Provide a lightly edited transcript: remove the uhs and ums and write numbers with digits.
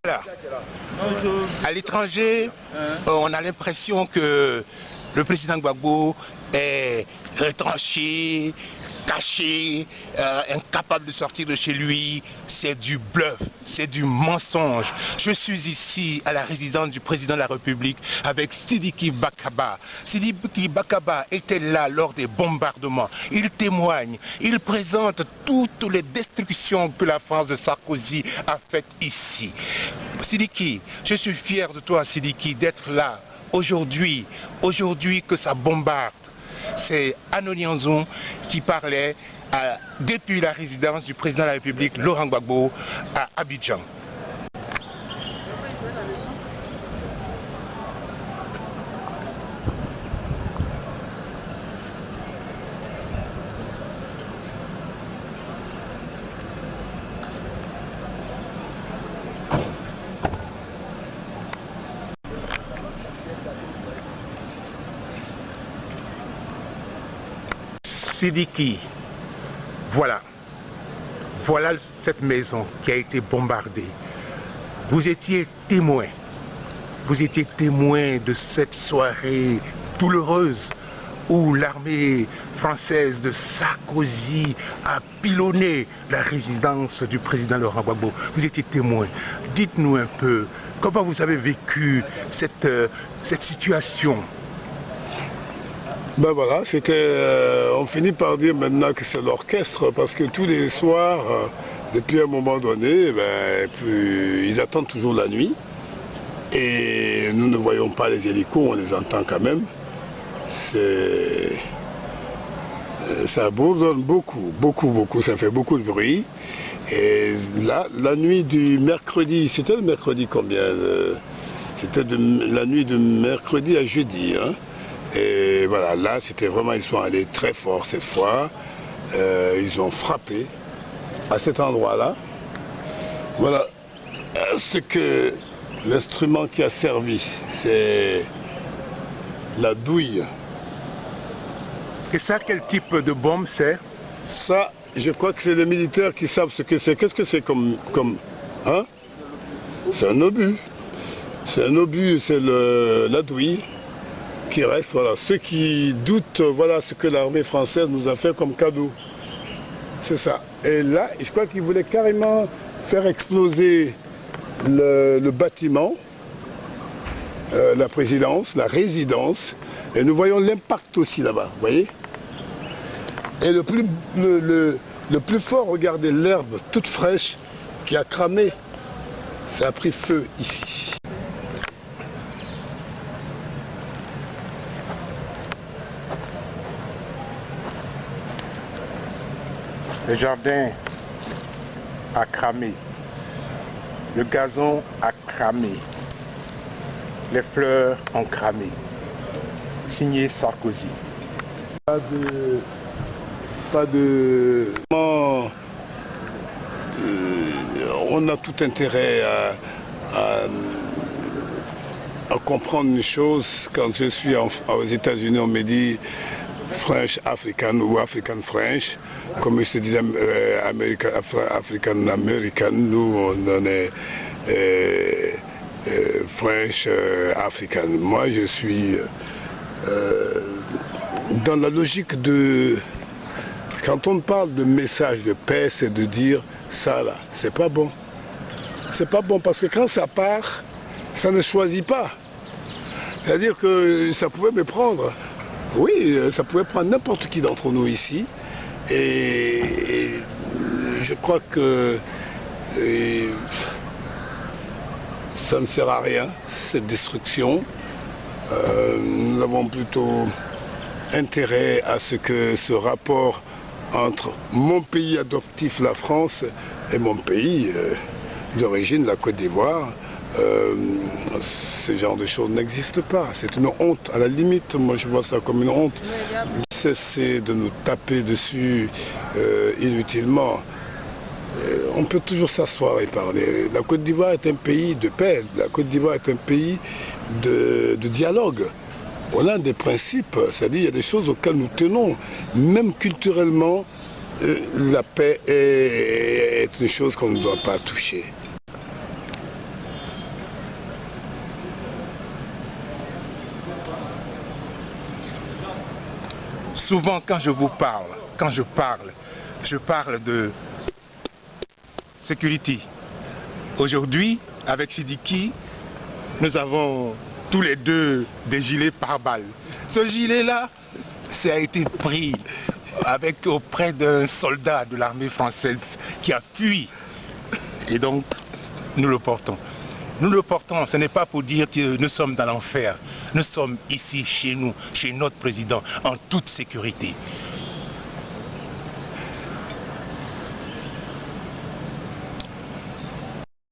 Voilà. À l'étranger, on a l'impression que le président Gbagbo est retranché, caché, incapable de sortir de chez lui. C'est du bluff, c'est du mensonge. Je suis ici à la résidence du président de la République avec Sidiki Bakaba. Sidiki Bakaba était là lors des bombardements. Il témoigne, il présente toutes les destructions que la France de Sarkozy a faites ici. Sidiki, je suis fier de toi, Sidiki, d'être là aujourd'hui que ça bombarde. C'est Anno Nyanzon qui parlait depuis la résidence du président de la République, Laurent Gbagbo, à Abidjan. Sidiki, voilà cette maison qui a été bombardée. Vous étiez témoin de cette soirée douloureuse où l'armée française de Sarkozy a pilonné la résidence du président Laurent Gbagbo. Vous étiez témoin. Dites-nous un peu comment vous avez vécu cette situation. Ben voilà, on finit par dire maintenant que c'est l'orchestre, parce que tous les soirs, depuis un moment donné, ils attendent toujours la nuit. Et nous ne voyons pas les hélicos, on les entend quand même. Ça bourdonne beaucoup, ça fait beaucoup de bruit. Et là, la nuit du mercredi, c'était le mercredi combien C'était la nuit de mercredi à jeudi, hein. Et voilà, là c'était vraiment, ils sont allés très fort cette fois, ils ont frappé à cet endroit-là. Voilà, l'instrument qui a servi, c'est la douille. Et ça, quel type de bombe c'est? Ça, je crois que c'est les militaires qui savent ce que c'est. Qu'est-ce que c'est comme hein? C'est un obus. C'est un obus, c'est la douille qui reste. Voilà. Ceux qui doutent, voilà ce que l'armée française nous a fait comme cadeau. C'est ça. Et là, je crois qu'ils voulaient carrément faire exploser le bâtiment, la présidence, la résidence. Et nous voyons l'impact aussi là-bas, vous voyez. Et le plus fort, regardez l'herbe toute fraîche qui a cramé. Ça a pris feu ici. Le jardin a cramé, le gazon a cramé, les fleurs ont cramé. Signé Sarkozy. On a tout intérêt à comprendre une chose. Quand je suis aux États-Unis, on me dit French African ou African French, comme je te disais African American, nous on est French African. Moi je suis dans la logique de, quand on parle de message de paix, c'est de dire ça là, c'est pas bon. C'est pas bon parce que quand ça part, ça ne choisit pas. C'est-à-dire que ça pouvait me prendre. Oui, ça pouvait prendre n'importe qui d'entre nous ici. Et je crois que ça ne sert à rien, cette destruction. Nous avons plutôt intérêt à ce que ce rapport entre mon pays adoptif, la France, et mon pays d'origine, la Côte d'Ivoire, ce genre de choses n'existe pas. C'est une honte. À la limite, moi je vois ça comme une honte. Cesser de nous taper dessus inutilement. On peut toujours s'asseoir et parler. La Côte d'Ivoire est un pays de paix. La Côte d'Ivoire est un pays de dialogue. On a des principes, c'est-à-dire il y a des choses auxquelles nous tenons. Même culturellement, la paix est une chose qu'on ne doit pas toucher. souvent quand je vous parle, je parle de sécurité. Aujourd'hui, avec Sidiki, nous avons tous les deux des gilets pare-balles. Ce gilet-là, ça a été pris auprès d'un soldat de l'armée française qui a fui. Et donc, nous le portons. Nous le portons, ce n'est pas pour dire que nous sommes dans l'enfer. Nous sommes ici, chez nous, chez notre président, en toute sécurité.